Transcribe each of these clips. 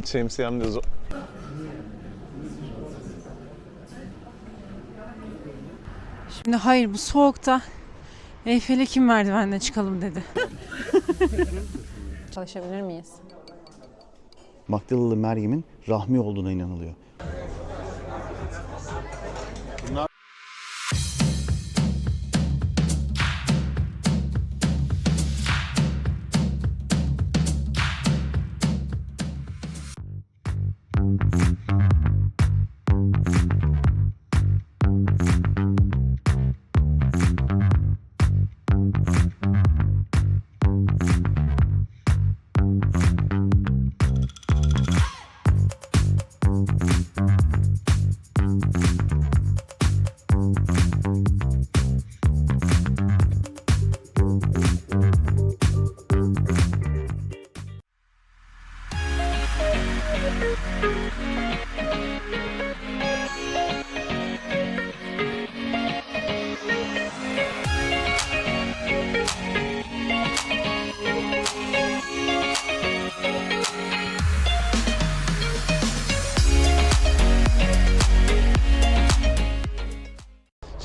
Şemsiyem de zor. Şimdi hayır bu soğukta Eyfel'e kim merdivenle çıkalım dedi. Çalışabilir miyiz? Magdalalı Meryem'in Rahmi olduğuna inanılıyor.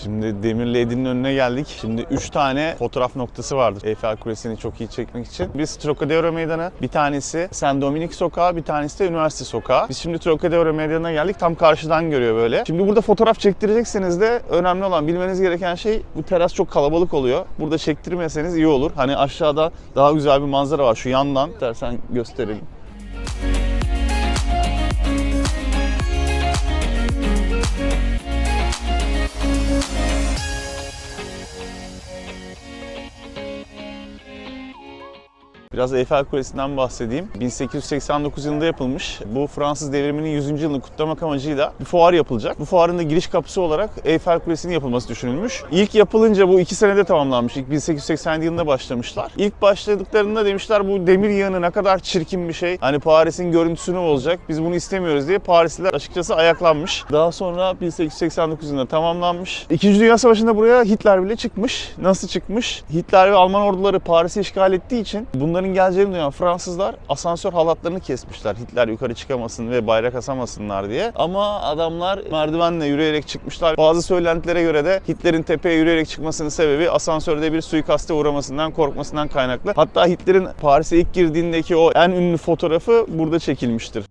Şimdi Demirli Edi'nin önüne geldik. Şimdi 3 tane fotoğraf noktası vardır Eyfel Kulesi'ni çok iyi çekmek için. Biz Trocadero Meydanı, bir tanesi Saint Dominique Sokağı, bir tanesi de Üniversite Sokağı. Biz şimdi Trocadero Meydanı'na geldik. Tam karşıdan görüyor böyle. Şimdi burada fotoğraf çektirecekseniz de önemli olan, bilmeniz gereken şey, bu teras çok kalabalık oluyor. Burada çektirmeseniz iyi olur. Hani aşağıda daha güzel bir manzara var şu yandan. İstersen gösterelim. Biraz Eyfel Kulesi'nden bahsedeyim. 1889 yılında yapılmış. Bu Fransız devriminin 100. yılını kutlamak amacıyla bir fuar yapılacak. Bu fuarın da giriş kapısı olarak Eyfel Kulesi'nin yapılması düşünülmüş. İlk yapılınca bu 2 senede tamamlanmış. İlk 1887 yılında başlamışlar. İlk başladıklarında demişler bu demir yığını ne kadar çirkin bir şey. Hani Paris'in görüntüsünü bozacak. Biz bunu istemiyoruz diye Parisliler açıkçası ayaklanmış. Daha sonra 1889 yılında tamamlanmış. İkinci Dünya Savaşı'nda buraya Hitler bile çıkmış. Nasıl çıkmış? Hitler ve Alman orduları Paris'i işgal ettiği için bunların geleceğini duyan Fransızlar asansör halatlarını kesmişler. Hitler yukarı çıkamasın ve bayrak asamasınlar diye. Ama adamlar merdivenle yürüyerek çıkmışlar. Bazı söylentilere göre de Hitler'in tepeye yürüyerek çıkmasının sebebi asansörde bir suikaste uğramasından, korkmasından kaynaklı. Hatta Hitler'in Paris'e ilk girdiğindeki o en ünlü fotoğrafı burada çekilmiştir.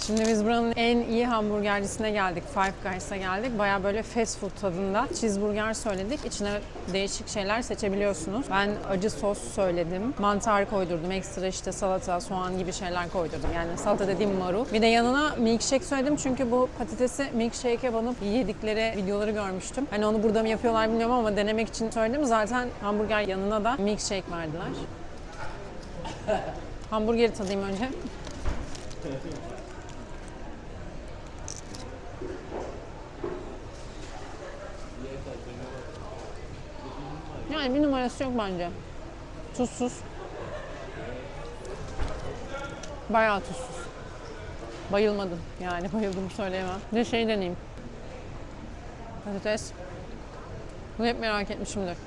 Şimdi biz buranın en iyi hamburgercisine geldik. Five Guys'a geldik. Baya böyle fast food tadında cheeseburger söyledik. İçine değişik şeyler seçebiliyorsunuz. Ben acı sos söyledim. Mantar koydurdum. Ekstra işte salata, soğan gibi şeyler koydurdum. Yani salata dediğim marul. Bir de yanına milkshake söyledim. Çünkü bu patatesi milkshake'e banıp yedikleri videoları görmüştüm. Hani onu burada mı yapıyorlar bilmiyorum ama denemek için söyledim. Zaten hamburger yanına da milkshake verdiler. Hamburgeri tadayım önce. Yani bir numarası yok bence. Tuzsuz. Bayağı tuzsuz. Bayılmadım yani, bayıldım söyleyemem. Bir de şey deneyeyim. Patates. Bunu hep merak etmişimdir.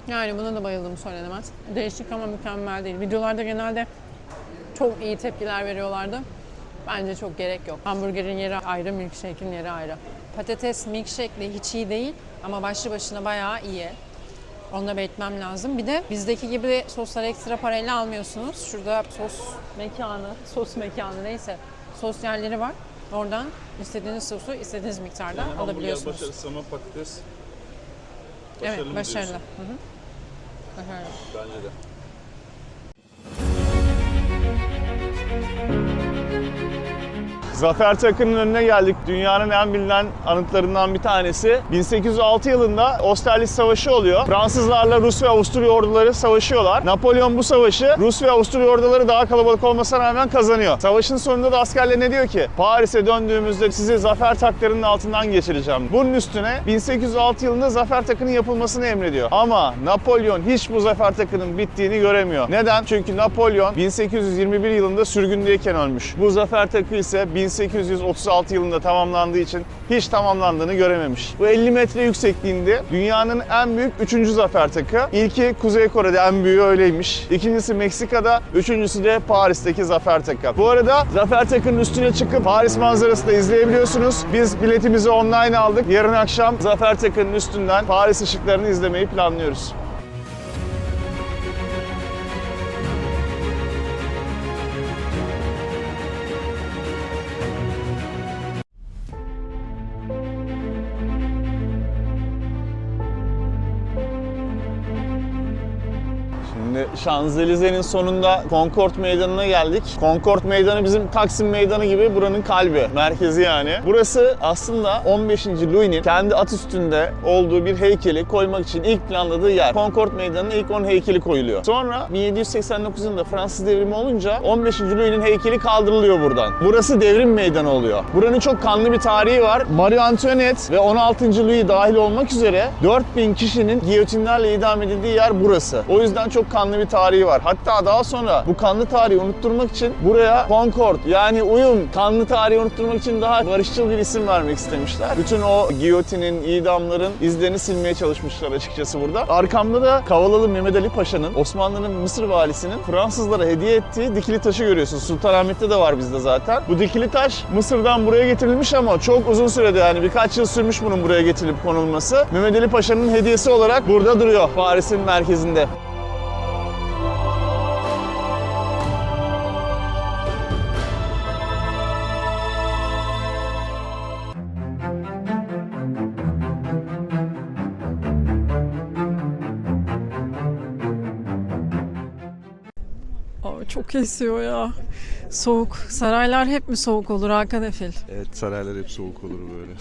Yani buna da bayıldım söylenemez. Değişik ama mükemmel değil. Videolarda genelde çok iyi tepkiler veriyorlardı. Bence çok gerek yok. Hamburgerin yeri ayrı, milkshake'in yeri ayrı. Patates milkshake'le hiç iyi değil ama başlı başına bayağı iyi. Onu da belirtmem lazım. Bir de bizdeki gibi sosları ekstra parayla almıyorsunuz. Şurada sos mekanı neyse sos yerleri var. Oradan istediğiniz sosu istediğiniz miktarda alabiliyorsunuz. Başarısı ama patates Evet, başarılı. Hı hı. Başarılı. Bence de. Zafer Takı'nın önüne geldik. Dünyanın en bilinen anıtlarından bir tanesi. 1806 yılında Austerlitz Savaşı oluyor. Fransızlarla Rus ve Avusturya orduları savaşıyorlar. Napolyon bu savaşı Rus ve Avusturya orduları daha kalabalık olmasına rağmen kazanıyor. Savaşın sonunda da askerlerine diyor ki Paris'e döndüğümüzde sizi Zafer Takları'nın altından geçireceğim. Bunun üstüne 1806 yılında Zafer Takı'nın yapılmasını emrediyor. Ama Napolyon hiç bu Zafer Takı'nın bittiğini göremiyor. Neden? Çünkü Napolyon 1821 yılında sürgündeyken ölmüş. Bu Zafer Takı ise 1836 yılında tamamlandığı için hiç tamamlandığını görememiş. Bu 50 metre yüksekliğinde dünyanın en büyük 3. Zafer Takı. İlki Kuzey Kore'de, en büyüğü öyleymiş. İkincisi Meksika'da, üçüncüsü de Paris'teki Zafer Takı. Bu arada Zafer Takı'nın üstüne çıkıp Paris manzarası da izleyebiliyorsunuz. Biz biletimizi online aldık. Yarın akşam Zafer Takı'nın üstünden Paris ışıklarını izlemeyi planlıyoruz. Şimdi Şanzelize'nin sonunda Concorde Meydanı'na geldik. Concorde Meydanı bizim Taksim Meydanı gibi buranın kalbi, merkezi yani. Burası aslında 15. Louis'nin kendi at üstünde olduğu bir heykeli koymak için ilk planladığı yer. Concorde Meydanı'na ilk onun heykeli koyuluyor. Sonra 1789 yılında Fransız devrimi olunca 15. Louis'nin heykeli kaldırılıyor buradan. Burası devrim meydanı oluyor. Buranın çok kanlı bir tarihi var. Marie Antoinette ve 16. Louis dahil olmak üzere 4000 kişinin giyotinlerle idam edildiği yer burası. O yüzden çok kanlı bir tarihi var. Hatta daha sonra bu kanlı tarihi unutturmak için buraya Concorde yani uyum, kanlı tarihi unutturmak için daha barışçıl bir isim vermek istemişler. Bütün o giyotinin, idamların izlerini silmeye çalışmışlar açıkçası burada. Arkamda da Kavalalı Mehmet Ali Paşa'nın, Osmanlı'nın Mısır valisinin Fransızlara hediye ettiği dikili taşı görüyorsunuz. Sultanahmet'te de var bizde zaten. Bu dikili taş Mısır'dan buraya getirilmiş ama çok uzun sürede, yani birkaç yıl sürmüş bunun buraya getirilip konulması. Mehmet Ali Paşa'nın hediyesi olarak burada duruyor Paris'in merkezinde. Çok esiyor ya. Soğuk. Saraylar hep mi soğuk olur Hakan Efil? Evet, saraylar hep soğuk olur böyle.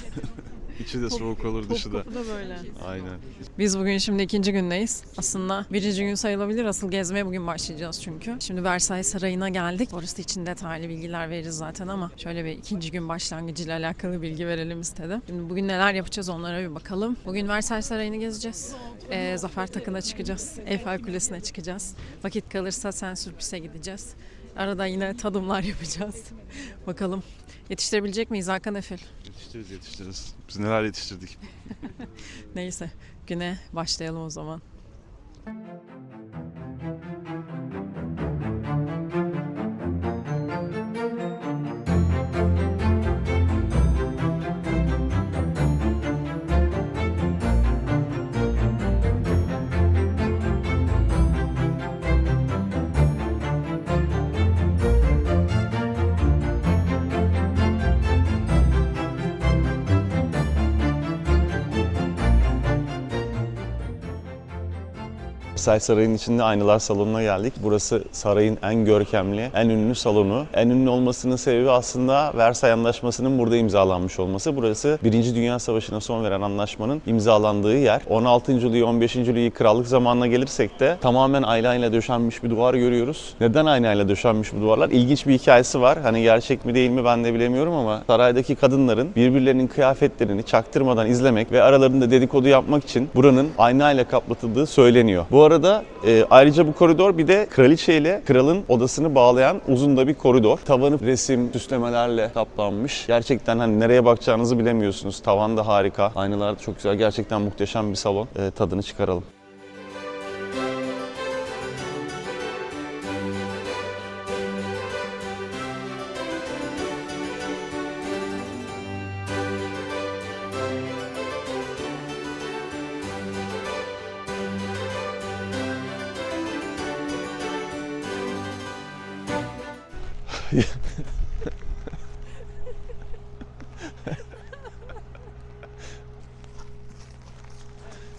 İçi de soğuk olur, dışı da. Topkapı da böyle. Aynen. Biz bugün şimdi ikinci gündeyiz. Aslında birinci gün sayılabilir. Asıl gezmeye bugün başlayacağız çünkü. Şimdi Versailles Sarayı'na geldik. Orası için detaylı bilgiler veririz zaten ama şöyle bir ikinci gün başlangıcıyla alakalı bilgi verelim istedim. Şimdi bugün neler yapacağız onlara bir bakalım. Bugün Versailles Sarayı'nı gezeceğiz. Zafer Takı'na çıkacağız. Eiffel Kulesi'ne çıkacağız. Vakit kalırsa Saint-Sulpice'e gideceğiz. Arada yine tadımlar yapacağız. Bakalım yetiştirebilecek miyiz Hakan Efil? Yetiştiririz. Biz neler yetiştirdik. Neyse güne başlayalım o zaman. Versailles Sarayı'nın içinde Aynalar Salonu'na geldik. Burası sarayın en görkemli, en ünlü salonu. En ünlü olmasının sebebi aslında Versailles Anlaşması'nın burada imzalanmış olması. Burası 1. Dünya Savaşı'na son veren anlaşmanın imzalandığı yer. 16. Louis, 15. Louis krallık zamanına gelirsek de tamamen aynayla döşenmiş bir duvar görüyoruz. Neden aynayla döşenmiş bu duvarlar? İlginç bir hikayesi var. Hani gerçek mi değil mi ben de bilemiyorum ama saraydaki kadınların birbirlerinin kıyafetlerini çaktırmadan izlemek ve aralarında dedikodu yapmak için buranın aynayla kaplatıldığı söyleniyor. Bu arada ayrıca bu koridor bir de kraliçe ile kralın odasını bağlayan uzun da bir koridor. Tavanı resim, süslemelerle kaplanmış. Gerçekten hani nereye bakacağınızı bilemiyorsunuz. Tavan da harika. Aynalar da çok güzel. Gerçekten muhteşem bir salon. Tadını çıkaralım.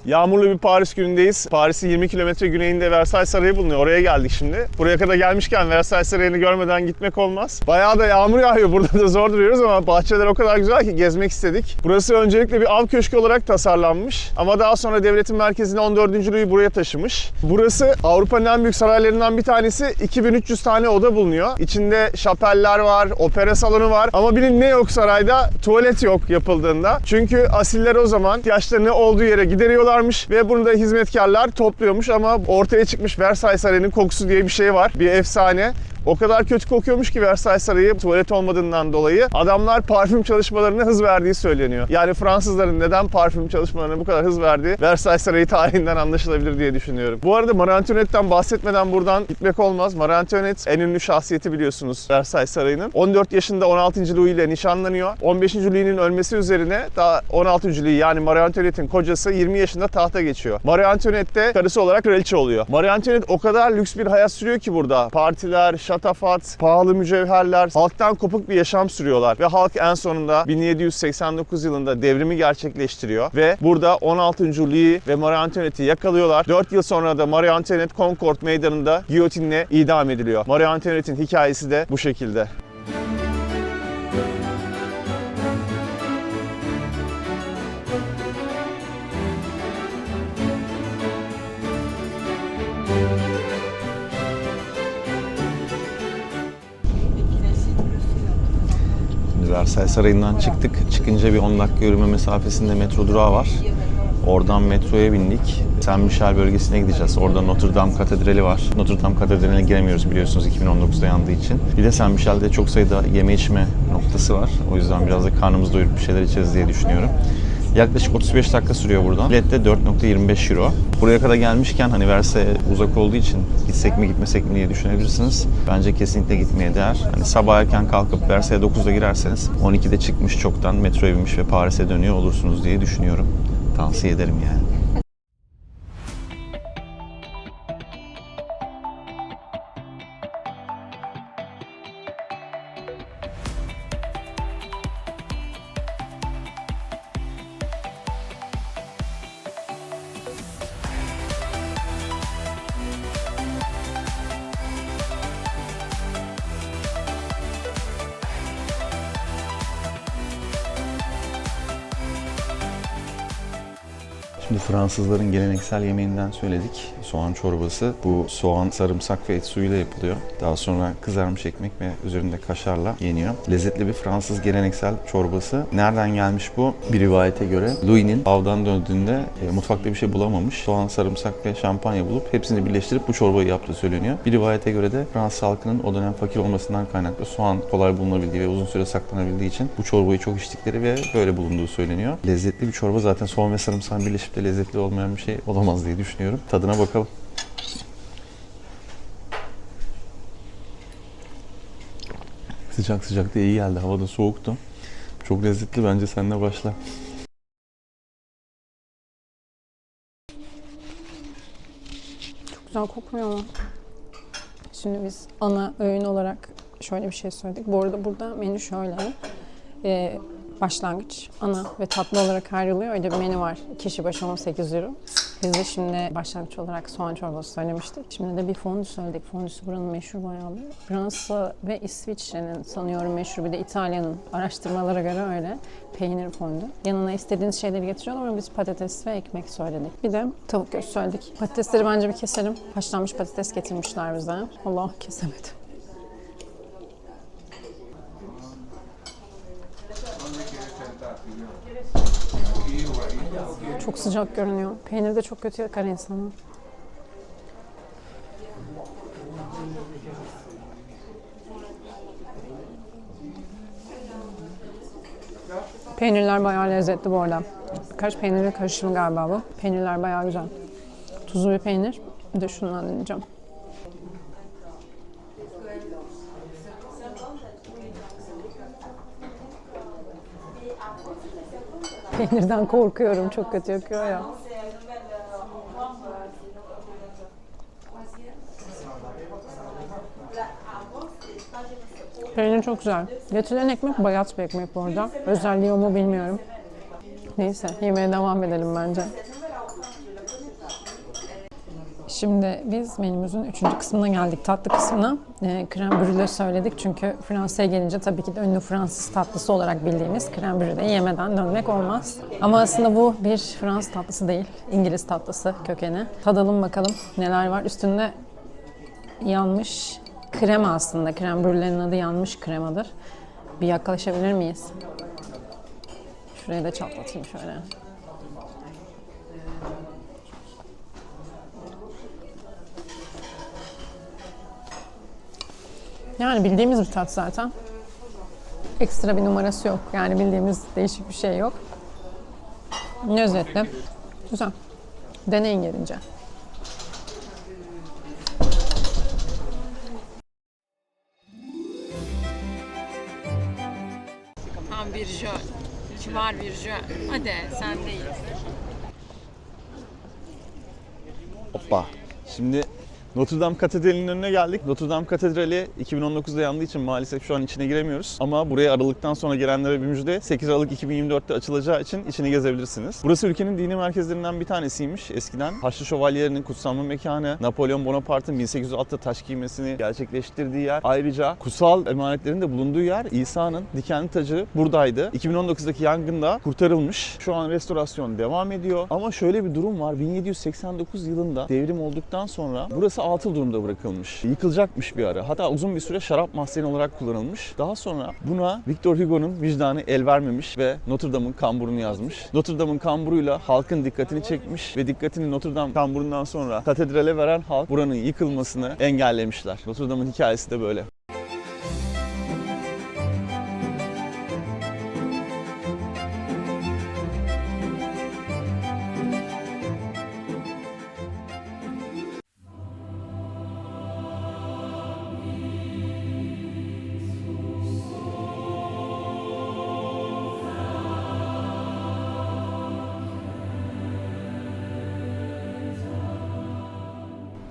Yağmurlu bir Paris günündeyiz. Paris'in 20 kilometre güneyinde Versailles Sarayı bulunuyor. Oraya geldik şimdi. Buraya kadar gelmişken Versailles Sarayı'nı görmeden gitmek olmaz. Bayağı da yağmur yağıyor. Burada da zor duruyoruz ama bahçeler o kadar güzel ki gezmek istedik. Burası öncelikle bir av köşkü olarak tasarlanmış. Ama daha sonra devletin merkezine 14. Louis buraya taşımış. Burası Avrupa'nın en büyük saraylarından bir tanesi. 2300 tane oda bulunuyor. İçinde şapeller var, opera salonu var. Ama bilin ne yok sarayda? Tuvalet yok yapıldığında. Çünkü asiller o zaman ihtiyaçlarını olduğu yere gideriyorlarmış ve bunu da hizmetkarlar topluyormuş ama ortaya çıkmış Versailles Sarayı'nın kokusu diye bir şey var. Bir efsane. O kadar kötü kokuyormuş ki Versailles Sarayı tuvalet olmadığından dolayı adamlar parfüm çalışmalarına hız verdiği söyleniyor. Yani Fransızların neden parfüm çalışmalarına bu kadar hız verdiği Versailles Sarayı tarihinden anlaşılabilir diye düşünüyorum. Bu arada Marie Antoinette'den bahsetmeden buradan gitmek olmaz. Marie Antoinette en ünlü şahsiyeti biliyorsunuz Versailles Sarayı'nın. 14 yaşında 16. Louis ile nişanlanıyor. 15. Louis'nin ölmesi üzerine daha 16. Louis yani Marie Antoinette'in kocası 20 yaşında tahta geçiyor. Marie Antoinette de karısı olarak kraliçe oluyor. Marie Antoinette o kadar lüks bir hayat sürüyor ki burada. Partiler, şatafat, pahalı mücevherler, halktan kopuk bir yaşam sürüyorlar. Ve halk en sonunda 1789 yılında devrimi gerçekleştiriyor. Ve burada 16. Louis ve Marie Antoinette'i yakalıyorlar. 4 yıl sonra da Marie Antoinette Concorde Meydanı'nda giyotinle idam ediliyor. Marie Antoinette'in hikayesi de bu şekilde. Versailles Sarayı'ndan çıktık. Çıkınca bir 10 dakika yürüme mesafesinde metro durağı var. Oradan metroya bindik. Saint Michel bölgesine gideceğiz. Orada Notre Dame Katedrali var. Notre Dame Katedrali'ne giremiyoruz biliyorsunuz 2019'da yandığı için. Bir de Saint Michel'de çok sayıda yeme içme noktası var. O yüzden biraz da karnımızı doyurup bir şeyler içeriz diye düşünüyorum. Yaklaşık 35 dakika sürüyor buradan. Bilet de 4.25 euro. Buraya kadar gelmişken hani Versailles'e uzak olduğu için gitsek mi gitmesek mi diye düşünebilirsiniz. Bence kesinlikle gitmeye değer. Hani sabah erken kalkıp Versailles'e 9'da girerseniz 12'de çıkmış çoktan metroya binmiş ve Paris'e dönüyor olursunuz diye düşünüyorum. Tavsiye ederim yani. Şimdi Fransızların geleneksel yemeğinden söyledik. Soğan çorbası. Bu soğan, sarımsak ve et suyuyla yapılıyor. Daha sonra kızarmış ekmek ve üzerinde kaşarla yeniyor. Lezzetli bir Fransız geleneksel çorbası. Nereden gelmiş bu? Bir rivayete göre Louis'nin avdan döndüğünde mutfakta bir şey bulamamış. Soğan, sarımsak ve şampanya bulup hepsini birleştirip bu çorbayı yaptığı söyleniyor. Bir rivayete göre de Fransız halkının o dönem fakir olmasından kaynaklı soğan kolay bulunabildiği ve uzun süre saklanabildiği için bu çorbayı çok içtikleri ve böyle bulunduğu söyleniyor. Lezzetli bir çorba, zaten soğan ve sarımsağın birleşip de lezzetli olmayan bir şey olamaz diye düşünüyorum. Tadına bakalım. Sıcak sıcak da iyi geldi. Havada soğuktu. Çok lezzetli, bence sen de başla. Çok güzel kokmuyor ama. Şimdi biz ana öğün olarak şöyle bir şey söyledik. Bu arada burada menü şöyle. Başlangıç, ana ve tatlı olarak ayrılıyor. Öyle bir menü var. Kişi başı 18 euro. Biz de şimdi başlangıç olarak soğan çorbası söylemiştik. Şimdi de bir fondü söyledik. Fondüsü buranın meşhur bayağı bir. Fransa ve İsviçre'nin sanıyorum meşhur. Bir de İtalya'nın, araştırmalara göre öyle. Peynir fondü. Yanına istediğiniz şeyleri getiriyorlar ama biz patates ve ekmek söyledik. Bir de tavuk göğsü söyledik. Patatesleri bence bir keselim. Haşlanmış patates getirmişler bize. Allah, kesemedim. Çok sıcak görünüyor. Peynir de çok kötü yakar insanı. Peynirler bayağı lezzetli bu arada. Birkaç peynirin karışımı galiba bu. Peynirler bayağı güzel. Tuzlu bir peynir. Bir de şundan deneyeceğim. Peynirden korkuyorum. Çok kötü yakıyor ya. Peynir çok güzel. Getirilen ekmek bayat bir ekmek bu arada. Özelliği o mu bilmiyorum. Neyse, yemeğe devam edelim bence. Şimdi biz menümüzün 3. kısmına geldik, tatlı kısmına. Krem brûlée söyledik çünkü Fransa'ya gelince tabii ki de ünlü Fransız tatlısı olarak bildiğimiz krem brûlée yemeden dönmek olmaz. Ama aslında bu bir Fransız tatlısı değil, İngiliz tatlısı kökeni. Tadalım bakalım neler var. Üstünde yanmış krema aslında. Krem brûlée'nin adı yanmış kremadır. Bir yaklaşabilir miyiz? Şurayı da çatlatayım şöyle. Yani bildiğimiz bir tat zaten. Ekstra bir numarası yok. Yani bildiğimiz değişik bir şey yok. Lezzetli. Güzel. Deneyin gelince. Tam bir jö. Kibar bir jö. Hadi sendeyiz. Hoppa. Şimdi Notre Dame Katedrali'nin önüne geldik. Notre Dame Katedrali 2019'da yandığı için maalesef şu an içine giremiyoruz. Ama buraya Aralık'tan sonra gelenlere bir müjde. 8 Aralık 2024'te açılacağı için içini gezebilirsiniz. Burası ülkenin dini merkezlerinden bir tanesiymiş eskiden. Haçlı Şövalyelerinin kutsanma mekanı, Napolyon Bonaparte'ın 1806'da taş giymesini gerçekleştirdiği yer. Ayrıca kutsal emanetlerin de bulunduğu yer. İsa'nın dikenli tacı buradaydı. 2019'daki yangında kurtarılmış. Şu an restorasyon devam ediyor. Ama şöyle bir durum var. 1789 yılında devrim olduktan sonra burası atıl durumda bırakılmış. Yıkılacakmış bir ara. Hatta uzun bir süre şarap mahzeni olarak kullanılmış. Daha sonra buna Victor Hugo'nun vicdanı el vermemiş ve Notre Dame'ın kamburunu yazmış. Notre Dame'ın kamburuyla halkın dikkatini çekmiş ve dikkatini Notre Dame kamburundan sonra katedrale veren halk buranın yıkılmasını engellemişler. Notre Dame'ın hikayesi de böyle.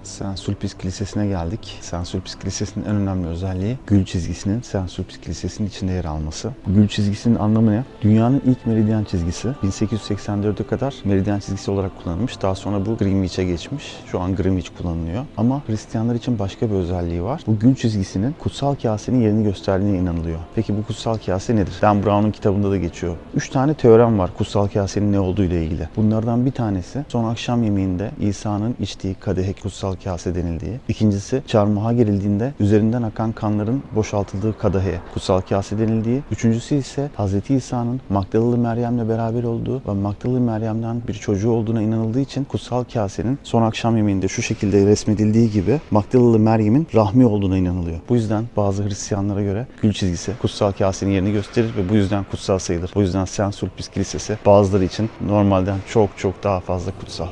Saint-Sulpice Kilisesi'ne geldik. Saint-Sulpice Kilisesi'nin en önemli özelliği gül çizgisinin Saint-Sulpice Kilisesi'nin içinde yer alması. Bu gül çizgisinin anlamı ne? Dünyanın ilk meridyen çizgisi 1884'e kadar meridyen çizgisi olarak kullanılmış. Daha sonra bu Greenwich'e geçmiş. Şu an Greenwich kullanılıyor. Ama Hristiyanlar için başka bir özelliği var. Bu gül çizgisinin kutsal kasenin yerini gösterdiğine inanılıyor. Peki bu kutsal kase nedir? Dan Brown'un kitabında da geçiyor. 3 tane teorem var kutsal kasenin ne olduğu ile ilgili. Bunlardan bir tanesi son akşam yemeğinde İsa'nın içtiği kadehe kutsal kase denildiği. İkincisi çarmıha gerildiğinde üzerinden akan kanların boşaltıldığı kadehe kutsal kase denildiği. Üçüncüsü ise Hz. İsa'nın Magdalalı Meryem'le beraber olduğu ve Magdalalı Meryem'den bir çocuğu olduğuna inanıldığı için kutsal kasenin son akşam yemeğinde şu şekilde resmedildiği gibi Magdalalı Meryem'in rahmi olduğuna inanılıyor. Bu yüzden bazı Hristiyanlara göre gül çizgisi kutsal kasenin yerini gösterir ve bu yüzden kutsal sayılır. O yüzden Saint-Sulpice Kilisesi bazıları için normalden çok daha fazla kutsal.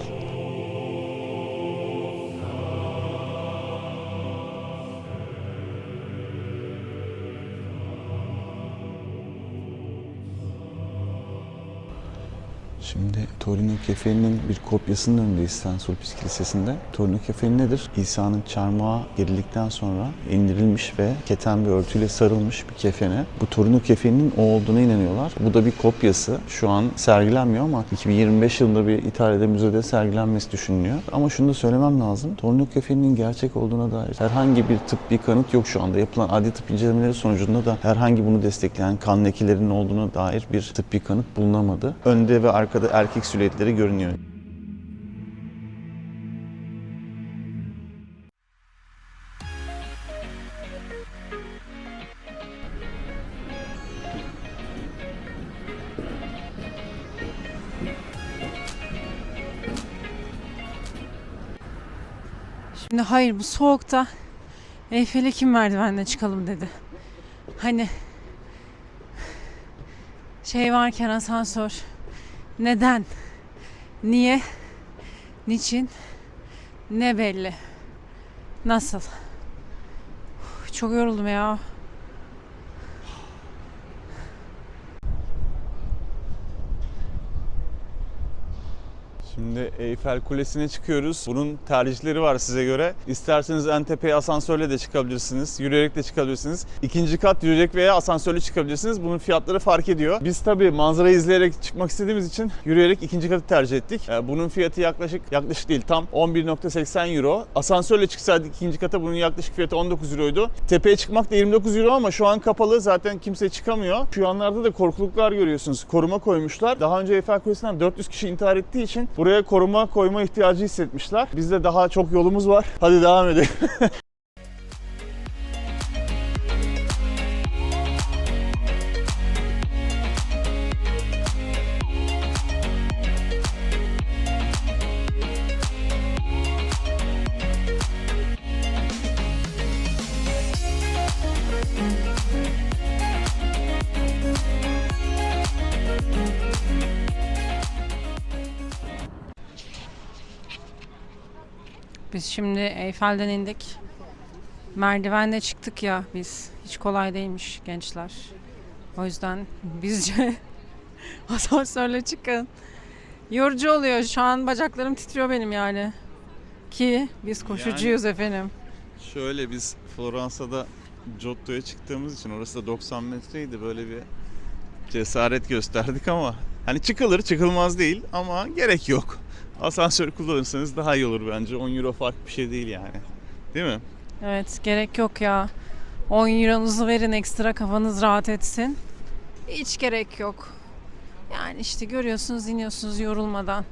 Şimdi Torino Kefeni'nin bir kopyasının önündeyiz Saint-Sulpice Kilisesi'nde. Torino Kefeni nedir? İsa'nın çarmıha gerildikten sonra indirilmiş ve keten bir örtüyle sarılmış bir kefene. Bu Torino Kefeni'nin o olduğuna inanıyorlar. Bu da bir kopyası. Şu an sergilenmiyor ama 2025 yılında bir İtalya'da müzede sergilenmesi düşünülüyor. Ama şunu da söylemem lazım. Torino Kefeni'nin gerçek olduğuna dair herhangi bir tıbbi kanıt yok şu anda. Yapılan adli tıp incelemeleri sonucunda da herhangi bunu destekleyen kan lekelerinin olduğuna dair bir tıbbi kanıt bulunamadı. Önde ve arkada erkek silüetleri görünüyor. Şimdi hayır bu soğukta Eyfel'e kim merdivenle çıkalım dedi. Hani şey varken asansör. Neden? Niye? Niçin? Ne belli? Nasıl? Çok yoruldum ya. Şimdi Eyfel Kulesi'ne çıkıyoruz. Bunun tercihleri var size göre. İsterseniz en tepeye asansörle de çıkabilirsiniz. Yürüyerek de çıkabilirsiniz. İkinci kat yürüyerek veya asansörle çıkabilirsiniz. Bunun fiyatları fark ediyor. Biz tabii manzarayı izleyerek çıkmak istediğimiz için yürüyerek ikinci katı tercih ettik. Bunun fiyatı yaklaşık değil, tam 11.80 euro. Asansörle çıksaydık ikinci kata bunun yaklaşık fiyatı 19 euroydu. Tepeye çıkmak da 29 euro ama şu an kapalı. Zaten kimse çıkamıyor. Şu anlarda da korkuluklar görüyorsunuz. Koruma koymuşlar. Daha önce Eyfel Kulesi'nden 400 kişi intihar ettiği için buraya koruma koyma ihtiyacı hissetmişler. Bizde daha çok yolumuz var. Hadi devam edelim. Biz şimdi Eyfel'den indik. Merdivenle çıktık ya biz. Hiç kolay değilmiş gençler. O yüzden bizce asansörle çıkın. Yorucu oluyor. Şu an bacaklarım titriyor benim yani. Ki biz koşucuyuz efendim. Şöyle, biz Floransa'da Giotto'ya çıktığımız için, orası da 90 metreydi, böyle bir cesaret gösterdik ama hani çıkılır, çıkılmaz değil ama gerek yok. Asansör kullanırsanız daha iyi olur bence. 10 euro fark bir şey değil yani. Değil mi? Evet, gerek yok ya. 10 euronuzu verin, ekstra kafanız rahat etsin. Hiç gerek yok. Yani işte görüyorsunuz, iniyorsunuz yorulmadan.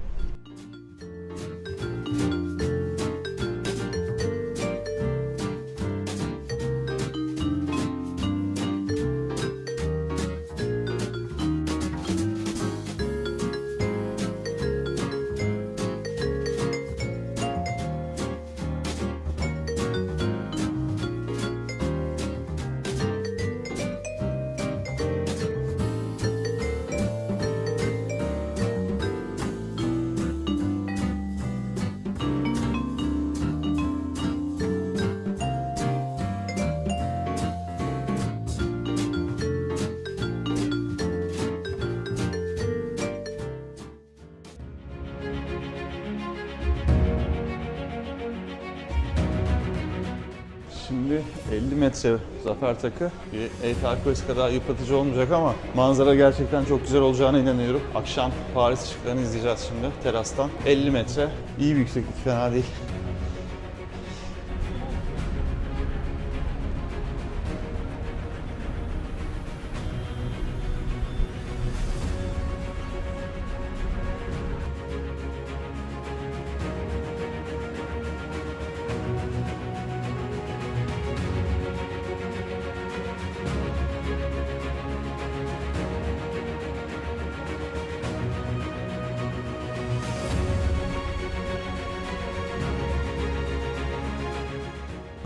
Şimdi 50 metre Zafer Takı. Bir Eyfel Kulesi kadar yıpratıcı olmayacak ama manzara gerçekten çok güzel olacağına inanıyorum. Akşam Paris ışıklarını izleyeceğiz şimdi terastan. 50 metre. İyi bir yükseklik, fena değil.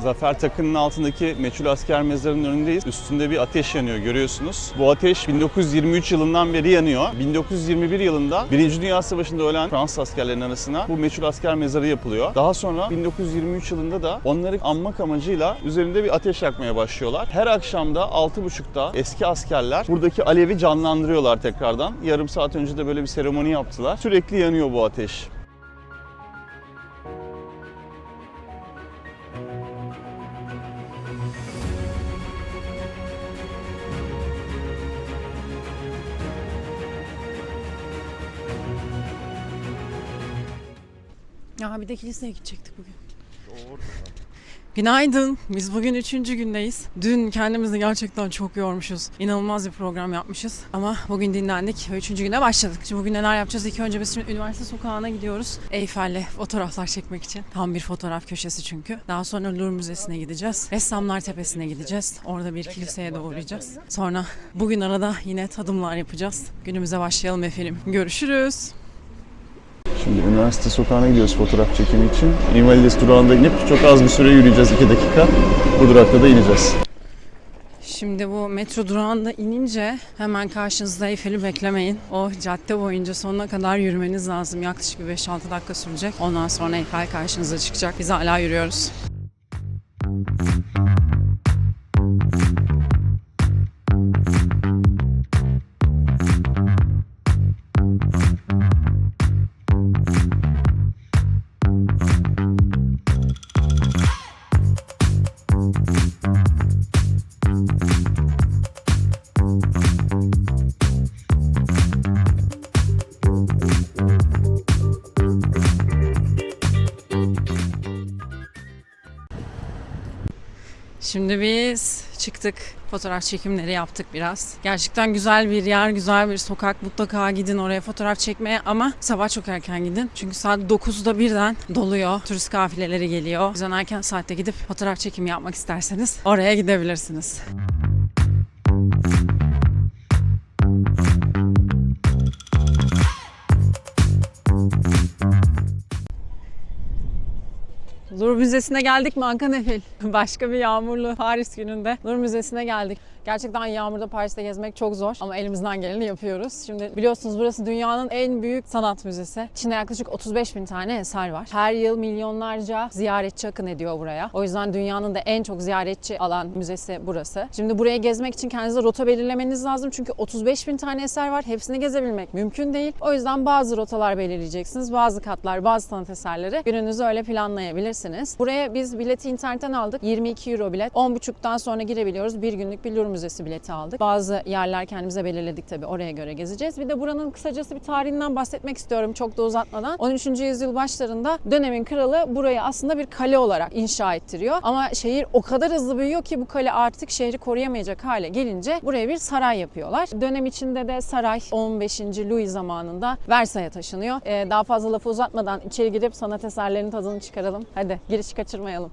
Zafer Takı'nın altındaki meçhul asker mezarının önündeyiz. Üstünde bir ateş yanıyor, görüyorsunuz. Bu ateş 1923 yılından beri yanıyor. 1921 yılında 1. Dünya Savaşı'nda ölen Fransız askerlerin arasına bu meçhul asker mezarı yapılıyor. Daha sonra 1923 yılında da onları anmak amacıyla üzerinde bir ateş yakmaya başlıyorlar. Her akşamda 6.30'da eski askerler buradaki alevi canlandırıyorlar tekrardan. Yarım saat önce de böyle bir seremoni yaptılar. Sürekli yanıyor bu ateş. Ya bir de kiliseye gidecektik bugün. Günaydın. Biz bugün 3. gündeyiz. Dün kendimizi gerçekten çok yormuşuz. İnanılmaz bir program yapmışız. Ama bugün dinlendik ve 3. güne başladık. Şimdi bugün neler yapacağız? İlk önce biz şimdi üniversite sokağına gidiyoruz. Eyfel'le fotoğraflar çekmek için. Tam bir fotoğraf köşesi çünkü. Daha sonra Louvre Müzesi'ne gideceğiz. Ressamlar Tepesi'ne gideceğiz. Orada bir kiliseye de uğrayacağız. Sonra bugün arada yine tadımlar yapacağız. Günümüze başlayalım efendim. Görüşürüz. Şimdi üniversite sokağına gidiyoruz fotoğraf çekimi için. Invalides durağında inip çok az bir süre yürüyeceğiz, 2 dakika. Bu durakta da ineceğiz. Şimdi bu metro durağında inince hemen karşınızda Eyfel'i beklemeyin. O cadde boyunca sonuna kadar yürümeniz lazım. Yaklaşık bir 5-6 dakika sürecek. Ondan sonra Eyfel karşınıza çıkacak. Biz hala yürüyoruz. Şimdi biz çıktık. Fotoğraf çekimleri yaptık biraz. Gerçekten güzel bir yer, güzel bir sokak. Mutlaka gidin oraya fotoğraf çekmeye ama sabah çok erken gidin. Çünkü saat 9'da birden doluyor. Turist kafileleri geliyor. O yüzden erken saatte gidip fotoğraf çekimi yapmak isterseniz oraya gidebilirsiniz. Louvre Müzesi'ne geldik mi Hakan Efil? Başka bir yağmurlu Paris gününde Louvre Müzesi'ne geldik. Gerçekten yağmurda Paris'te gezmek çok zor ama elimizden geleni yapıyoruz. Şimdi biliyorsunuz burası dünyanın en büyük sanat müzesi. İçinde yaklaşık 35 bin tane eser var. Her yıl milyonlarca ziyaretçi akın ediyor buraya. O yüzden dünyanın da en çok ziyaretçi alan müzesi burası. Şimdi buraya gezmek için kendinize rota belirlemeniz lazım. Çünkü 35 bin tane eser var. Hepsini gezebilmek mümkün değil. O yüzden bazı rotalar belirleyeceksiniz. Bazı katlar, bazı sanat eserleri gününüzü öyle planlayabilirsiniz. Buraya biz bileti internetten aldık. 22 euro bilet. 10.30'dan sonra girebiliyoruz. Bir günlük bir Louvre Müzesi bileti aldık. Bazı yerler kendimize belirledik tabii. Oraya göre gezeceğiz. Bir de buranın kısacası bir tarihinden bahsetmek istiyorum çok da uzatmadan. 13. yüzyıl başlarında dönemin kralı burayı aslında bir kale olarak inşa ettiriyor. Ama şehir o kadar hızlı büyüyor ki bu kale artık şehri koruyamayacak hale gelince buraya bir saray yapıyorlar. Dönem içinde de saray 15. Louis zamanında Versailles'e taşınıyor. Daha fazla lafı uzatmadan içeri girip sanat eserlerinin tadını çıkaralım. Hadi giriş kaçırmayalım.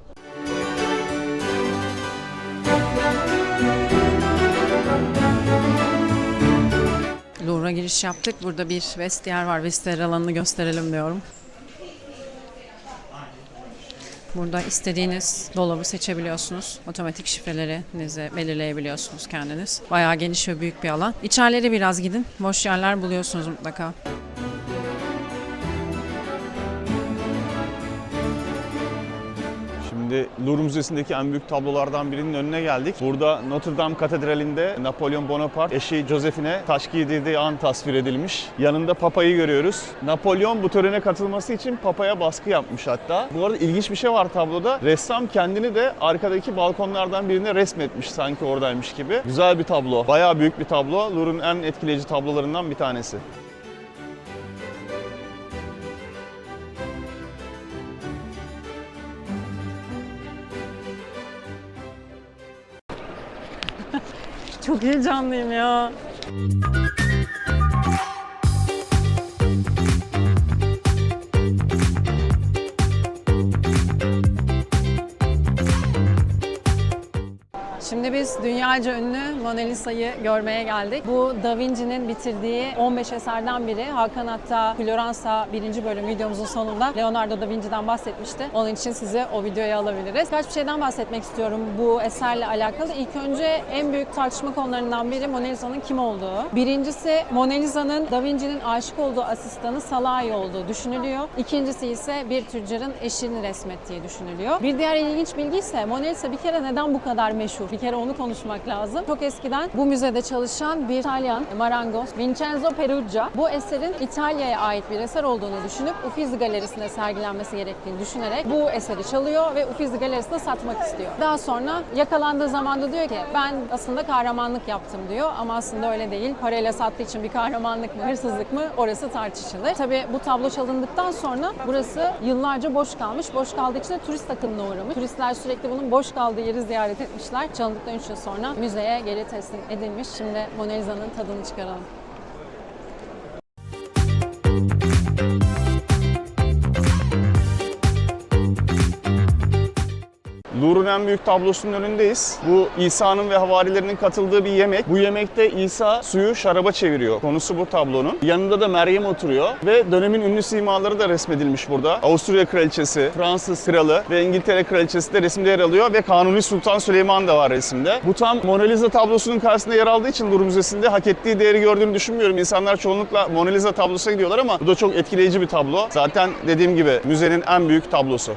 Louvre'a giriş yaptık. Burada bir vestiyer var. Vestiyer alanını gösterelim diyorum. Burada istediğiniz dolabı seçebiliyorsunuz. Otomatik şifrelerinizi belirleyebiliyorsunuz kendiniz. Bayağı geniş ve büyük bir alan. İçerileri biraz gidin. Boş yerler buluyorsunuz mutlaka. Şimdi Louvre Müzesi'ndeki en büyük tablolardan birinin önüne geldik. Burada Notre Dame Katedrali'nde Napolyon Bonaparte eşi Josephine taç giydirdiği an tasvir edilmiş. Yanında Papa'yı görüyoruz. Napolyon bu törene katılması için Papa'ya baskı yapmış hatta. Bu arada ilginç bir şey var tabloda. Ressam kendini de arkadaki balkonlardan birine resmetmiş sanki oradaymış gibi. Güzel bir tablo. Bayağı büyük bir tablo. Louvre'un en etkileyici tablolarından bir tanesi. Çok heyecanlıyım ya. Şimdi biz dünyaca ünlü Mona Lisa'yı görmeye geldik. Bu Da Vinci'nin bitirdiği 15 eserden biri. Hakan hatta Floransa 1. bölüm videomuzun sonunda Leonardo da Vinci'den bahsetmişti. Onun için size o videoyu alabiliriz. Birkaç bir şeyden bahsetmek istiyorum bu eserle alakalı. İlk önce en büyük tartışma konularından biri Mona Lisa'nın kim olduğu. Birincisi Mona Lisa'nın Da Vinci'nin aşık olduğu asistanı Salahi olduğu düşünülüyor. İkincisi ise bir tüccarın eşini resmettiği düşünülüyor. Bir diğer ilginç bilgi ise Mona Lisa bir kere neden bu kadar meşhur? Bir kere onu konuşmak lazım. Çok eskiden bu müzede çalışan bir İtalyan marangoz Vincenzo Perugia bu eserin İtalya'ya ait bir eser olduğunu düşünüp Uffizi Galerisi'nde sergilenmesi gerektiğini düşünerek bu eseri çalıyor ve Uffizi Galerisi'nde satmak istiyor. Daha sonra yakalandığı zaman da diyor ki ben aslında kahramanlık yaptım diyor ama aslında öyle değil. Parayla sattığı için bir kahramanlık mı, hırsızlık mı orası tartışılır. Tabii bu tablo çalındıktan sonra burası yıllarca boş kalmış. Boş kaldığı için de turist akınına uğramış. Turistler sürekli bunun boş kaldığı yeri ziyaret etmişler. Çalındıktan 3 yıl sonra müzeye geri teslim edilmiş. Şimdi Mona Lisa'nın tadını çıkaralım. Louvre'un en büyük tablosunun önündeyiz. Bu İsa'nın ve havarilerinin katıldığı bir yemek. Bu yemekte İsa suyu şaraba çeviriyor. Konusu bu tablonun. Yanında da Meryem oturuyor ve dönemin ünlü simaları da resmedilmiş burada. Avusturya Kraliçesi, Fransız Kralı ve İngiltere Kraliçesi de resimde yer alıyor ve Kanuni Sultan Süleyman da var resimde. Bu tam Mona Lisa tablosunun karşısında yer aldığı için Louvre Müzesi'nde hak ettiği değeri gördüğünü düşünmüyorum. İnsanlar çoğunlukla Mona Lisa tablosuna gidiyorlar ama bu da çok etkileyici bir tablo. Zaten dediğim gibi müzenin en büyük tablosu.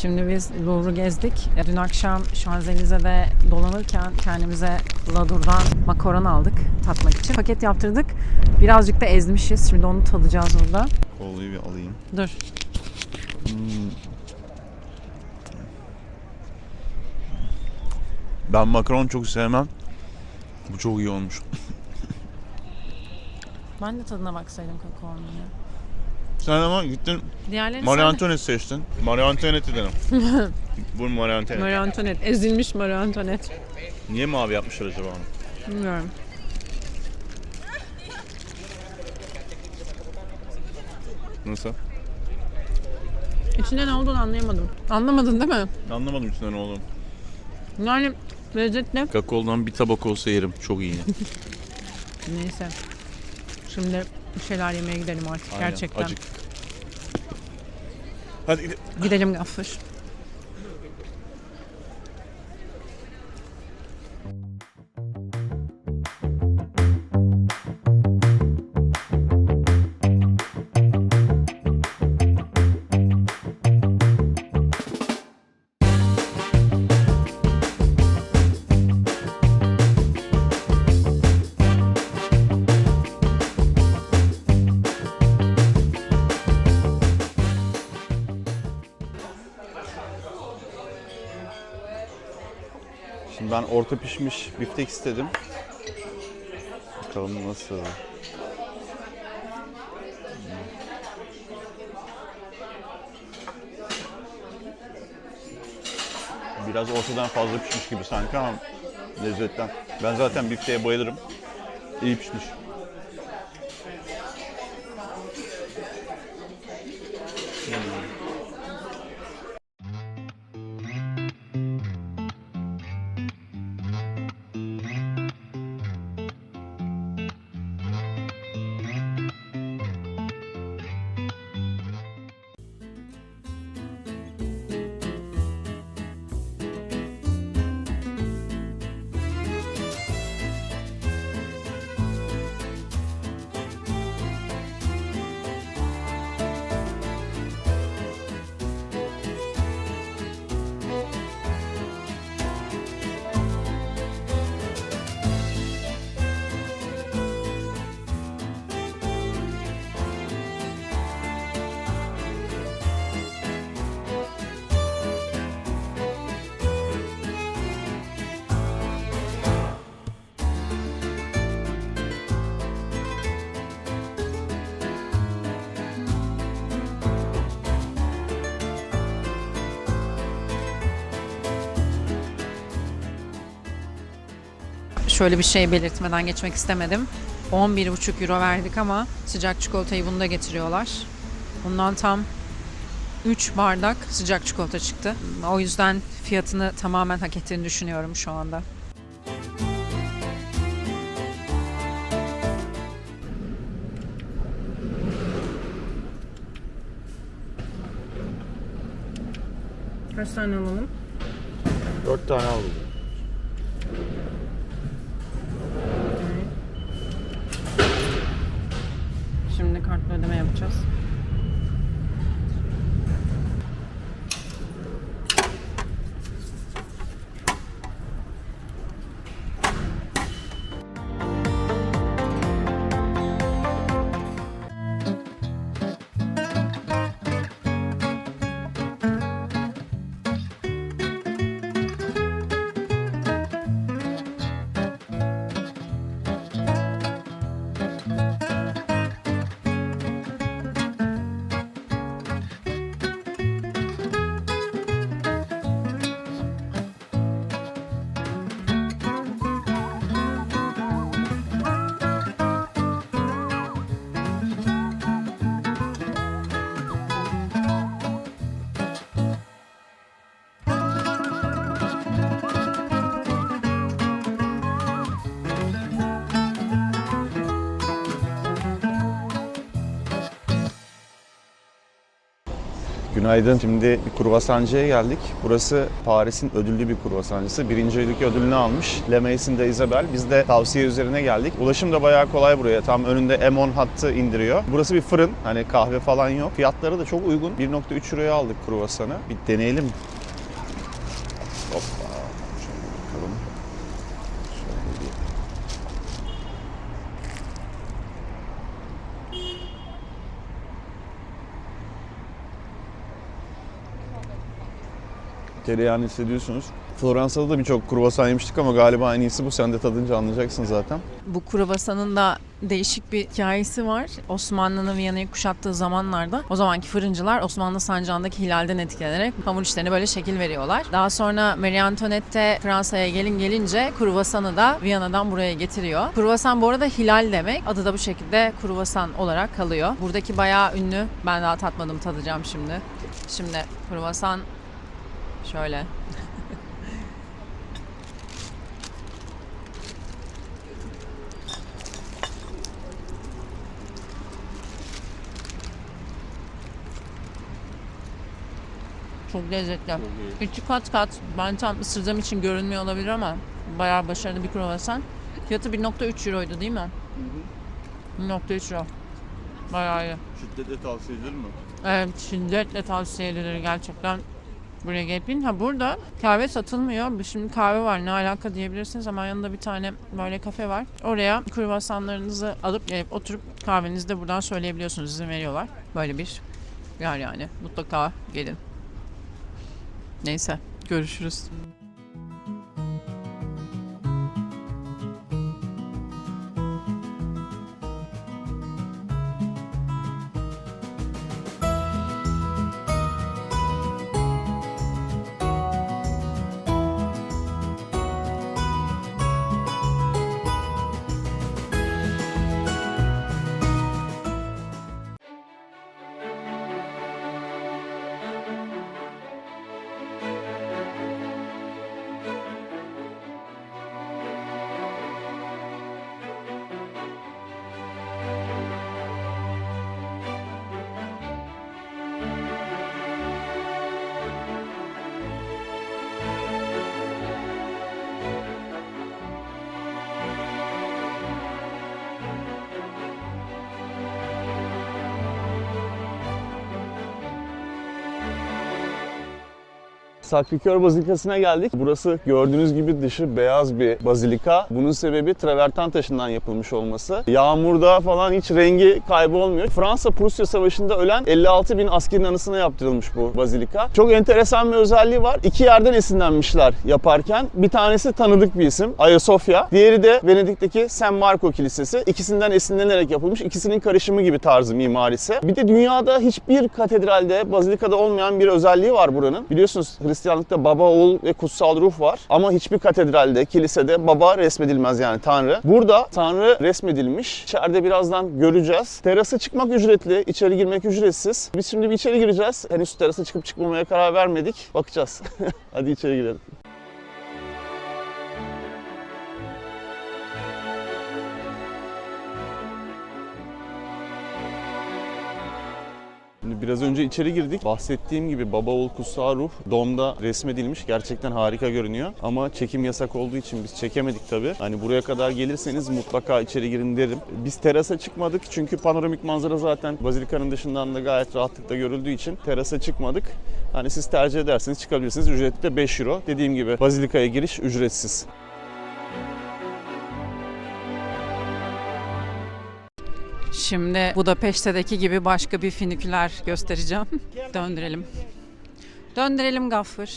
Şimdi biz Louvre'u gezdik. Dün akşam Şanzelize'de dolanırken kendimize Ladur'dan makaron aldık tatmak için. Paket yaptırdık. Birazcık da ezmişiz. Şimdi onu tadacağız burada. Kolayı bir alayım. Dur. Ben makaron çok sevmem. Bu çok iyi olmuş. Ben de tadına baksaydım kakaonun ya. Sen ama gittin Diğerlerini Marie sen de- Antoinette seçtin. Marie Antoinette'i dedim. Bu Marie Antoinette. Marie Antoinette. Ezilmiş Marie Antoinette. Niye mavi yapmışlar acaba onu? Bilmiyorum. Nasıl? İçinde ne olduğunu anlayamadım. Anlamadın değil mi? Anlamadım içinden ne olduğunu. Yani lezzetli. Kakao'dan bir tabak olsa yerim. Çok iyi. Neyse. Şimdi bir şeyler yemeye gidelim artık Aynen, gerçekten. acıktık. Hadi gidelim. Gidelim Gaffır. Şimdi ben orta pişmiş biftek istedim. Bakalım nasıl. Biraz ortadan fazla pişmiş gibi sanki ama lezzetten. Ben zaten bifteğe bayılırım. İyi pişmiş. Şöyle bir şey belirtmeden geçmek istemedim. 11,5 euro verdik ama sıcak çikolatayı bunda getiriyorlar. Bundan tam 3 bardak sıcak çikolata çıktı. O yüzden fiyatını tamamen hak ettiğini düşünüyorum şu anda. Kaç tane alalım? 4 tane aldım. Şimdi kartla ödeme yapacağız. Günaydın. Şimdi bir kruvasancıya geldik. Burası Paris'in ödüllü bir kruvasancısı. Birinci ülke ödülünü almış. Le Maison de Isabelle. Biz de tavsiye üzerine geldik. Ulaşım da bayağı kolay buraya. Tam önünde M10 hattı indiriyor. Burası bir fırın. Hani kahve falan yok. Fiyatları da çok uygun. 1,3 euroya aldık kruvasanı. Bir deneyelim. Hoppa. Şöyle bakalım. Şöyle bir... Tereyağını hissediyorsunuz. Floransa'da da birçok kruvasan yemiştik ama galiba en iyisi bu. Sen de tadınca anlayacaksın zaten. Bu kruvasanın da değişik bir hikayesi var. Osmanlı'nın Viyana'yı kuşattığı zamanlarda o zamanki fırıncılar Osmanlı sancağındaki hilalden etkilenerek hamur işlerine böyle şekil veriyorlar. Daha sonra Marie Antoinette Fransa'ya gelince kruvasanı da Viyana'dan buraya getiriyor. Kruvasan bu arada hilal demek. Adı da bu şekilde kruvasan olarak kalıyor. Buradaki bayağı ünlü. Ben daha tatmadım, tadacağım şimdi. Şimdi kruvasan şöyle. Çok lezzetli. İçi kat kat. Ben tam ısırdığım için görünmüyor olabilir ama bayağı başarılı bir kruvasan. Fiyatı 1,3 euroydu değil mi? 1,3 euro. Bayağı iyi. Şiddetle tavsiye edilir mi? Evet, şiddetle tavsiye edilir gerçekten. Buraya gelip yiyin. Ha, burada kahve satılmıyor. Şimdi kahve var, ne alaka diyebilirsiniz ama yanında bir tane böyle kafe var. Oraya kruvasanlarınızı alıp gelip oturup kahvenizi de buradan söyleyebiliyorsunuz. İzin veriyorlar. Böyle bir yer yani. Mutlaka gelin. Neyse, görüşürüz. Sacré-Cœur Bazilikası'na geldik. Burası gördüğünüz gibi dışı beyaz bir bazilika. Bunun sebebi traverten taşından yapılmış olması. Yağmurda falan hiç rengi kaybolmuyor. Fransa-Prusya Savaşı'nda ölen 56 bin askerin anısına yaptırılmış bu bazilika. Çok enteresan bir özelliği var. İki yerden esinlenmişler yaparken. Bir tanesi tanıdık bir isim, Ayasofya. Diğeri de Venedik'teki San Marco Kilisesi. İkisinden esinlenerek yapılmış. İkisinin karışımı gibi tarzı mimarisi. Bir de dünyada hiçbir katedralde, bazilikada olmayan bir özelliği var buranın. Biliyorsunuz Hristiyanlıkta baba, oğul ve kutsal ruh var. Ama hiçbir katedralde, kilisede baba resmedilmez, yani Tanrı. Burada Tanrı resmedilmiş. İçeride birazdan göreceğiz. Terasa çıkmak ücretli, içeri girmek ücretsiz. Biz şimdi bir içeri gireceğiz. Henüz terasa çıkıp çıkmamaya karar vermedik. Bakacağız. Hadi içeri girelim. Şimdi biraz önce içeri girdik. Bahsettiğim gibi baba, oğul, kutsal ruh domda resmedilmiş. Gerçekten harika görünüyor. Ama çekim yasak olduğu için biz çekemedik tabii. Hani buraya kadar gelirseniz mutlaka içeri girin derim. Biz terasa çıkmadık çünkü panoramik manzara zaten bazilikanın dışından da gayet rahatlıkla görüldüğü için terasa çıkmadık. Hani siz tercih ederseniz çıkabilirsiniz. Ücreti de 5 euro. Dediğim gibi bazilikaya giriş ücretsiz. Şimdi Budapeşte'deki gibi başka bir finiküler göstereceğim. Döndürelim. Döndürelim Gaffır.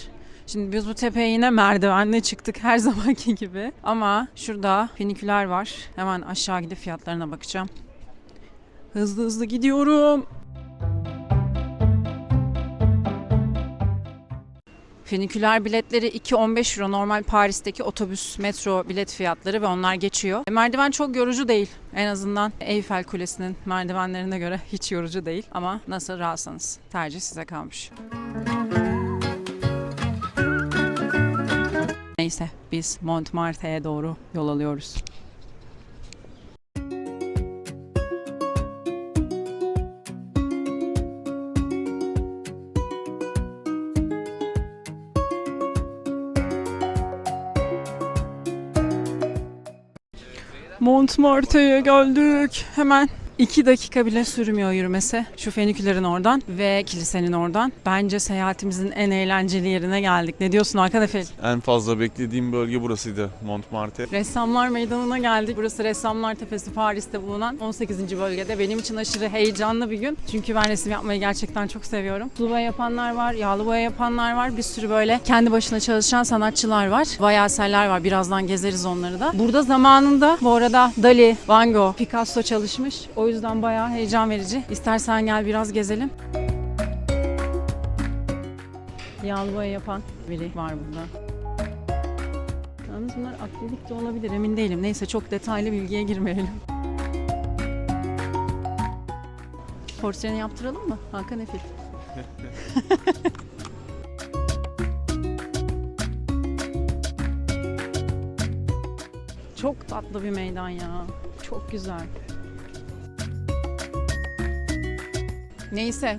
Şimdi biz bu tepeye yine merdivenle çıktık her zamanki gibi. Ama şurada finiküler var. Hemen aşağı gidip fiyatlarına bakacağım. Hızlı hızlı gidiyorum. Finiküler biletleri 2,15 euro, normal Paris'teki otobüs, metro bilet fiyatları ve onlar geçiyor. Merdiven çok yorucu değil. En azından Eyfel Kulesi'nin merdivenlerine göre hiç yorucu değil. Ama nasıl rahatsanız, tercih size kalmış. Neyse, biz Montmartre'ye doğru yol alıyoruz. Montmartre'ye geldik. Hemen 2 dakika bile sürmüyor yürümesi. Şu fenikülerin oradan ve kilisenin oradan. Bence seyahatimizin en eğlenceli yerine geldik. Ne diyorsun Hakan Efil? En fazla beklediğim bölge burasıydı, Montmartre. Ressamlar Meydanı'na geldik. Burası Ressamlar Tepesi, Paris'te bulunan 18. bölgede. Benim için aşırı heyecanlı bir gün. Çünkü ben resim yapmayı gerçekten çok seviyorum. Sulu boya yapanlar var, yağlı boya yapanlar var. Bir sürü böyle kendi başına çalışan sanatçılar var. Bayağı eserler var. Birazdan gezeriz onları da. Burada zamanında bu arada Dali, Van Gogh, Picasso çalışmış. O yüzden bayağı heyecan verici. İstersen gel biraz gezelim. Yağlı boya yapan biri var burada. Yalnız bunlar akrilik de olabilir, emin değilim. Neyse çok detaylı bilgiye girmeyelim. Portreni yaptıralım mı Hakan Efil? Çok tatlı bir meydan ya. Çok güzel. Neyse.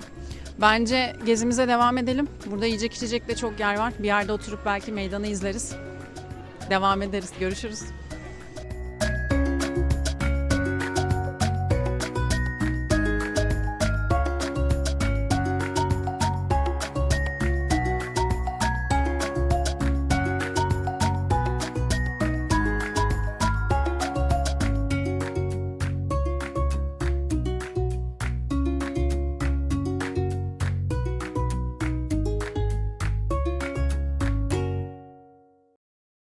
Bence gezimize devam edelim. Burada yiyecek içecek de çok yer var. Bir yerde oturup belki meydanı izleriz. Devam ederiz. Görüşürüz.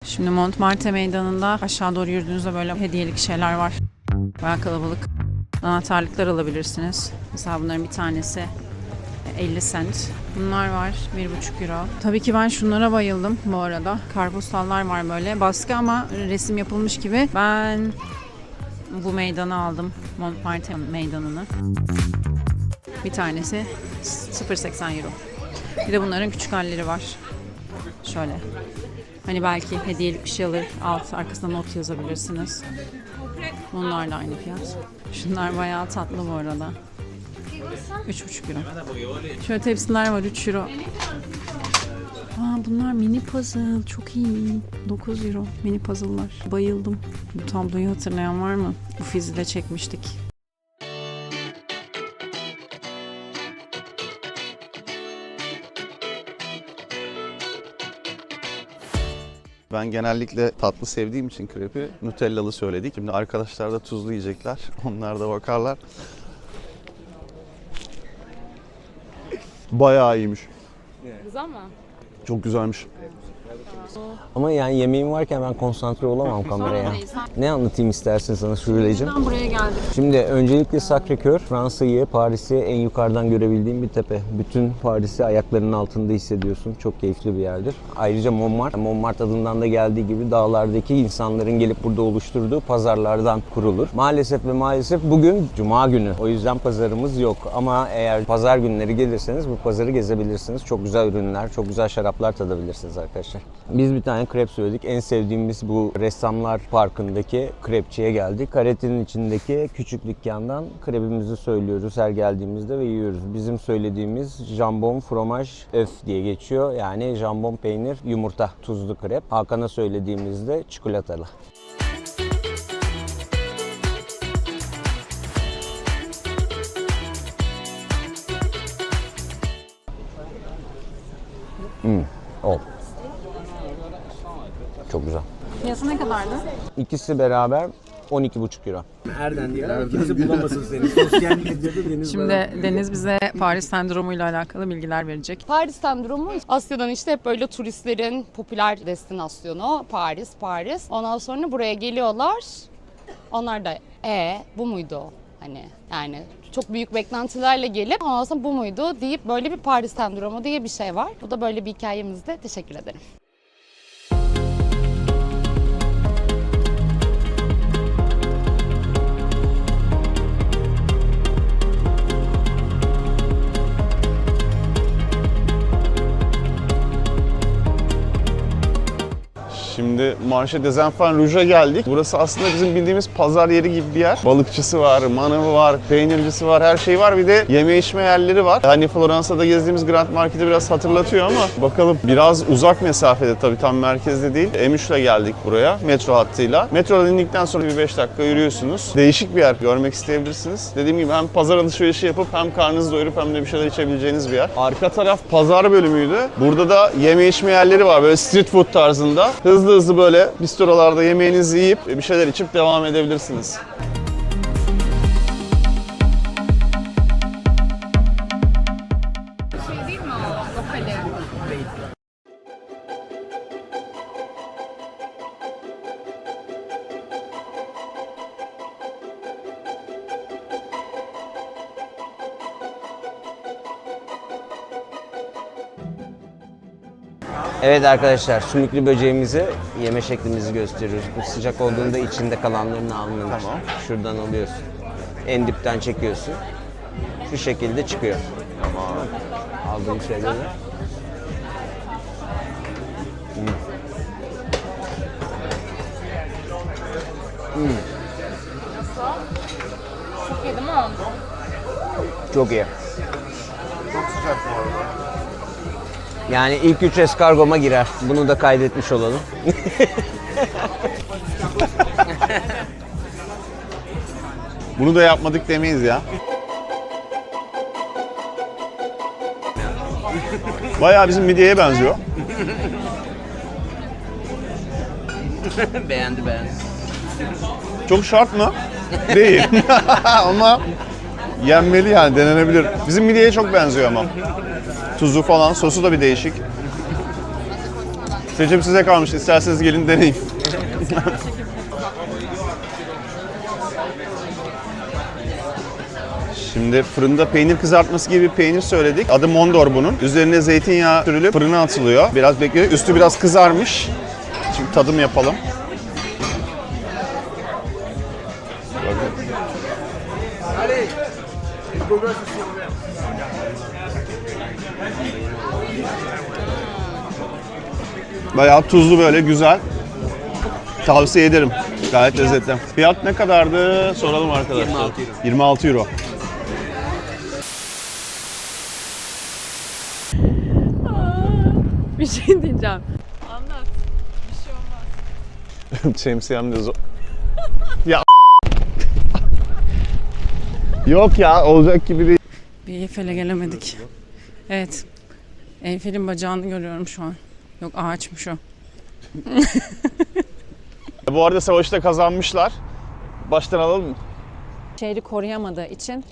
Şimdi Montmartre Meydanı'nda aşağı doğru yürüdüğünüzde böyle hediyelik şeyler var. Bayağı kalabalık. Anahtarlıklar alabilirsiniz. Mesela bunların bir tanesi 50 cent. Bunlar var 1,5 euro. Tabii ki ben şunlara bayıldım bu arada. Kartpostallar var böyle. Baskı ama resim yapılmış gibi. Ben bu meydanı aldım. Montmartre Meydanı'nı. Bir tanesi 0,80 euro. Bir de bunların küçük halleri var. Şöyle. Hani belki hediyelik bir şey alır, arkasına not yazabilirsiniz. Bunlar da aynı fiyat. Şunlar bayağı tatlı bu arada. 3,5 euro. Şöyle tepsiler var 3 euro. Bunlar mini puzzle. Çok iyi. 9 euro mini puzzle'lar. Bayıldım. Bu tabloyu hatırlayan var mı? Uffizi'de çekmiştik. Ben genellikle tatlı sevdiğim için krepi Nutellalı söyledik. Şimdi arkadaşlar da tuzlu yiyecekler. Onlar da bakarlar. Bayağı iyiymiş. Güzel mi? Çok güzelmiş. Ama yani yemeğim varken ben konsantre olamam kameraya. Ne anlatayım istersin sana Şule'cim? Neden buraya geldik? Şimdi öncelikle Sacré-Cœur, Fransa'yı, Paris'i en yukarıdan görebildiğim bir tepe. Bütün Paris'i ayaklarının altında hissediyorsun. Çok keyifli bir yerdir. Ayrıca Montmartre adından da geldiği gibi dağlardaki insanların gelip burada oluşturduğu pazarlardan kurulur. Maalesef bugün Cuma günü. O yüzden pazarımız yok. Ama eğer pazar günleri gelirseniz bu pazarı gezebilirsiniz. Çok güzel ürünler, çok güzel şaraplar tadabilirsiniz arkadaşlar. Biz bir tane krep söyledik. En sevdiğimiz bu Ressamlar Parkı'ndaki krepçiye geldik. Karetenin içindeki küçük dükkandan krebimizi söylüyoruz her geldiğimizde ve yiyoruz. Bizim söylediğimiz jambon, fromaj, öf diye geçiyor. Yani jambon, peynir, yumurta, tuzlu krep. Hakan'a söylediğimizde çikolatalı. O. Çok güzel. Fiyatı ne kadardı? İkisi beraber 12,5 euro. Nereden diye kimse bulamasın seni. Sosyal medyada Deniz Şimdi Deniz bize Paris sendromuyla alakalı bilgiler verecek. Paris sendromu Asya'dan işte hep böyle turistlerin popüler destinasyonu Paris. Ondan sonra buraya geliyorlar. Onlar da bu muydu o? Hani yani çok büyük beklentilerle gelip ondan sonra bu muydu deyip böyle bir Paris sendromu diye bir şey var. Bu da böyle bir hikayemizde. Teşekkür ederim. Şimdi Marché des Enfants Rouge'a geldik. Burası aslında bizim bildiğimiz pazar yeri gibi bir yer. Balıkçısı var, manavı var, peynircisi var, her şey var. Bir de yeme içme yerleri var. Hani Floransa'da gezdiğimiz Grand Market'i biraz hatırlatıyor ama bakalım, biraz uzak mesafede tabii, tam merkezde değil. M3'le geldik buraya metro hattıyla. Metrodan indikten sonra bir 5 dakika yürüyorsunuz. Değişik bir yer, görmek isteyebilirsiniz. Dediğim gibi hem pazar alışverişi yapıp hem karnınızı doyurup hem de bir şeyler içebileceğiniz bir yer. Arka taraf pazar bölümüydü. Burada da yeme içme yerleri var, böyle street food tarzında. Hızlı hızlı böyle bistrolarda yemeğinizi yiyip bir şeyler içip devam edebilirsiniz. Evet arkadaşlar, sümüklü böceğimizi yeme şeklimizi gösteriyoruz. Bu sıcak olduğunda içinde kalanlarını almıyorsun. Tamam. Şuradan alıyorsun. En dipten çekiyorsun. Şu şekilde çıkıyor. Tamam. Aldığım şeyleri. Çok yedim ama. Çok iyi. Çok sıcak bu arada. Yani ilk 3 eskargoma girer. Bunu da kaydetmiş olalım. Bunu da yapmadık demeyiz ya. Bayağı bizim midyeye benziyor. beğendi. Çok şart mı? Değil. Ama yenmeli yani, denenebilir. Bizim midyeye çok benziyor ama. Tuzu falan, sosu da bir değişik. Seçim size kalmış. İsterseniz gelin deneyin. Şimdi fırında peynir kızartması gibi bir peynir söyledik. Adı Mondor bunun. Üzerine zeytinyağı sürülüp fırına atılıyor. Biraz bekliyor. Üstü biraz kızarmış. Şimdi tadım yapalım. Bayağı tuzlu, böyle güzel. Tavsiye ederim. Gayet lezzetli. Fiyat ne kadardı? Soralım arkadaşlar. 26 euro. 26 euro. Bir şey diyeceğim. Anlat. Bir şey olmaz. Şemsiyem de zor. Ya yok ya, olacak gibi değil. Bir Eyfel'e gelemedik. Evet. Eyfel'in bacağını görüyorum şu an. Yok, ağaçmış o. Bu arada savaşı da kazanmışlar. Baştan alalım mı? Şehri koruyamadığı için